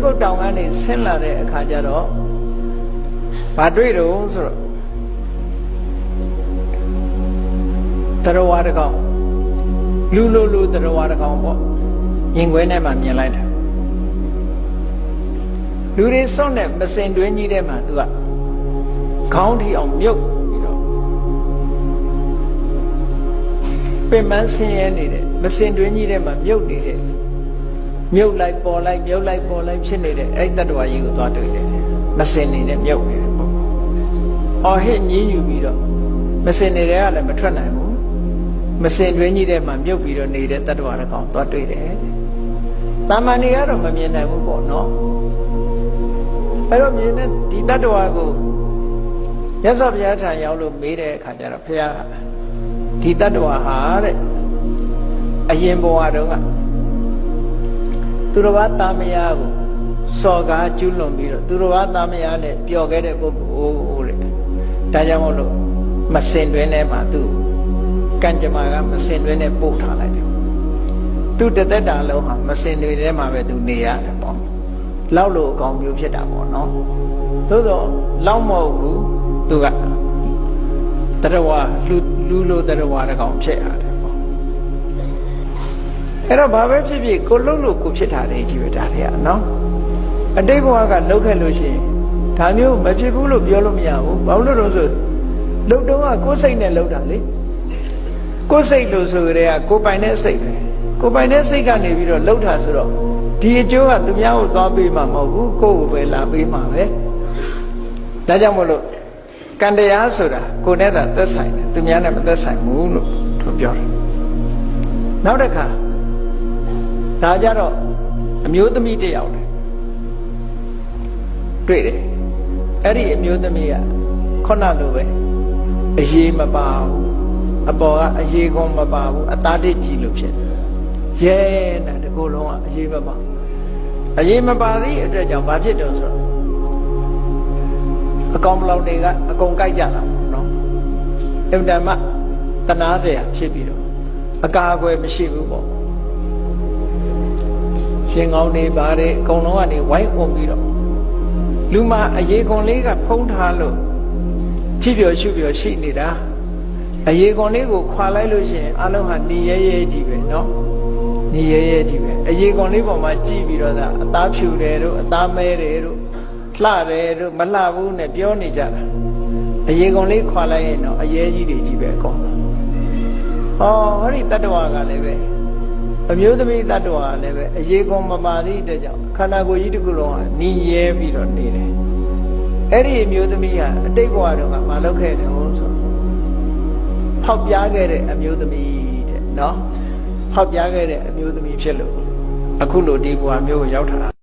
ကုတ်တောင်ကနေဆင်းလာတဲ့အခါကျတော့ဘာတွေ့တော့ဆိုတော့တရဝါတကောင်လူတရဝါတကောင်ပေါ့ရင်ခွဲထဲမှာမြင်လိုက်တာလူတွေစောင့်တဲ့မစင်တွင်းကြီးထဲမှာသူကခေါင်းထီအောင်မြုပ်ပြီးတော့ပင်မဆင်းရဲနေတဲ့မစင်တွင်းကြီးထဲမှာမြုပ်နေတဲ့မြုပ်လိုက်ပေါ်လိုက်မြုပ်လိုက်ပေါ်လိုက်ဖြစ်နေတဲ့အဲ့တတ္တဝါကြီးကိုသွားတွေ့တယ်မစင်နေတဲ့မြုပ်နေတဲ့ပုဂ္ဂိုလ်အော်ဟစ်ညည်းညူပြီးတော့မစင်နေတဲ့ကလည်းမထွက်နိုင်ဘူးမစင်တွင်းကြီးထဲမှာမြုပ်ပြီးတော့နေတဲ့တတ္တဝါတစ်ကောင်သွားတွေ့တယ်တာမန်တွေကတော့မမြင်နိုင်ဘူးပေါ့နော်အဲ့တော့မြင်တဲ့ဒီတတ္တဝါကိုမြတ်စွာဘုရားထံရောက်လို့မေးတဲ့အခါကျတော့ဘုရားဒီတတ္တဝါဟာတဲ့အရင်ဘဝတုန်းကသူတော်ဘာသားမယားကိုစော်ကားကျူးလွန်ပြီးတော့သူတော်ဘာသားမယားနဲ့ပျော်ခဲ့တဲ့ပုဂ္ဂိုလ်တဲ့ဒါကြောင့်မို့လို့မစင်တွင်းထဲမှာသူကံကြမ္မာကမစင်တွင်းနဲ့ပို့ထားလိုက်တယ်သူတသက်တာလုံးဟာမစင်တွင်းထဲမှာပဲသူနေရတယ်ပေါ့လောက်လို့အကောင်မျိုးဖြစ်တာပေါ့နော်သို့တော့လောက်မဟုတ်ဘူးသူကတရဝလူလိုတရဝတကောင်ဖြစ်ရတယ်ပေါ့အဲ့တော့ဘာပဲဖြစ်ဖြစ်ကိုလှုပ်လို့ကိုဖြစ်တာတွေကြီးပဲဒါတွေကနော်အတိတ်ဘဝကလှုပ်ခဲ့လို့ရှိရင်ဒါမျိုးမဖြစ်ဘူးလို့ပြောလို့မရဘူးဘာလို့လဲဆိုလှုပ်တော့ကကိုယ်စိတ်နဲ့လှုပ်တာလေကိုယ်စိတ်လို့ဆိုကြတဲ့ကကိုယ်ပိုင်တဲ့စိတ်ပဲကိုယ်ပိုင်တဲ့စိတ်ကနေပြီးတော့လှုပ်တာဆိုတော့ဒီအကျိုးကသူများကိုသွားပေးမှာမဟုတ်ဘူးကိုယ့်ကိုပဲလာပေးမှာပဲဒါကြောင့်မို့လို့ကံတရားဆိုတာကိုယ်နဲ့သာသက်ဆိုင်တယ်သူများနဲ့မသက်ဆိုင်ဘူးလို့သူပြောတယ်နောက်တစ်ခါဒါကြတော့အမျိုးသမီးတစ်ယောက်တွေ့တယ်အဲ့ဒီအမျိုးသမီးကခုနလိုပဲအရေးမပါဘူးအပေါ်ကအရေးကုန်မပါဘူးအသားတစ်ကြီးလို့ဖြစ်ရဲနဲ့တကူလုံးကအရေးမပါအရေးမပါသည့်အတွက်ကြောင့်ဘာဖြစ်တော့ဆိုတော့အကောင်ဘလောင်တွေကအကုန်ကြိုက်ကြတာပေါ့နော်အင်တန်မှတနာเสียဖြစ်ပြီးတော့အကာအကွယ်မရှိဘူးပေါ့ရှင်ကောင်းတွေပါတယ်အကုန်လုံးကနေဝိုင်းအုံပြီးတော့လူမအရေးကုန်လေးကဖုံးထားလို့ကြည့်ပြောရှုပြောရှိနေတာအရေးကုန်လေးကိုခွာလိုက်လို့ရှိရင်အလုံးဟာနေရဲရဲကြီးပဲเนาะနေရဲရဲကြီးပဲအရေးကုန်လေးပေါ်မှာကြည့်ပြီးတော့သာအသားဖြူတယ်တို့အသားမဲတယ်တို့လှတယ်တို့မလှဘူးနဲ့ပြောနေကြတာအရေးကုန်လေးခွာလိုက်ရင်တော့အရေးကြီးတွေကြီးပဲအကုန်ဟောဒီတတ္တဝါကလည်းပဲအမျိုးသမီးတတ္တဝါကလည်းပဲအရေးကုန်မပါသည့်အတွက်ကြောင့်ခန္ဓာကိုယ်ကြီးတစ်ခုလုံးဟာနေရဲပြီးတော့နေတယ်အဲ့ဒီအမျိုးသမီးဟာအတိတ်ဘဝတုန်းကမလုပ်ခဲ့တယ်ဟုတ်ဆိုဖောက်ပြားခဲ့တဲ့အမျိုးသမီးတဲ့နော်ဖောက်ပြားခဲ့တဲ့အမျိုးသမီးဖြစ်လို့အခုလိုဒီဘဝမျိုးကိုရောက်တာ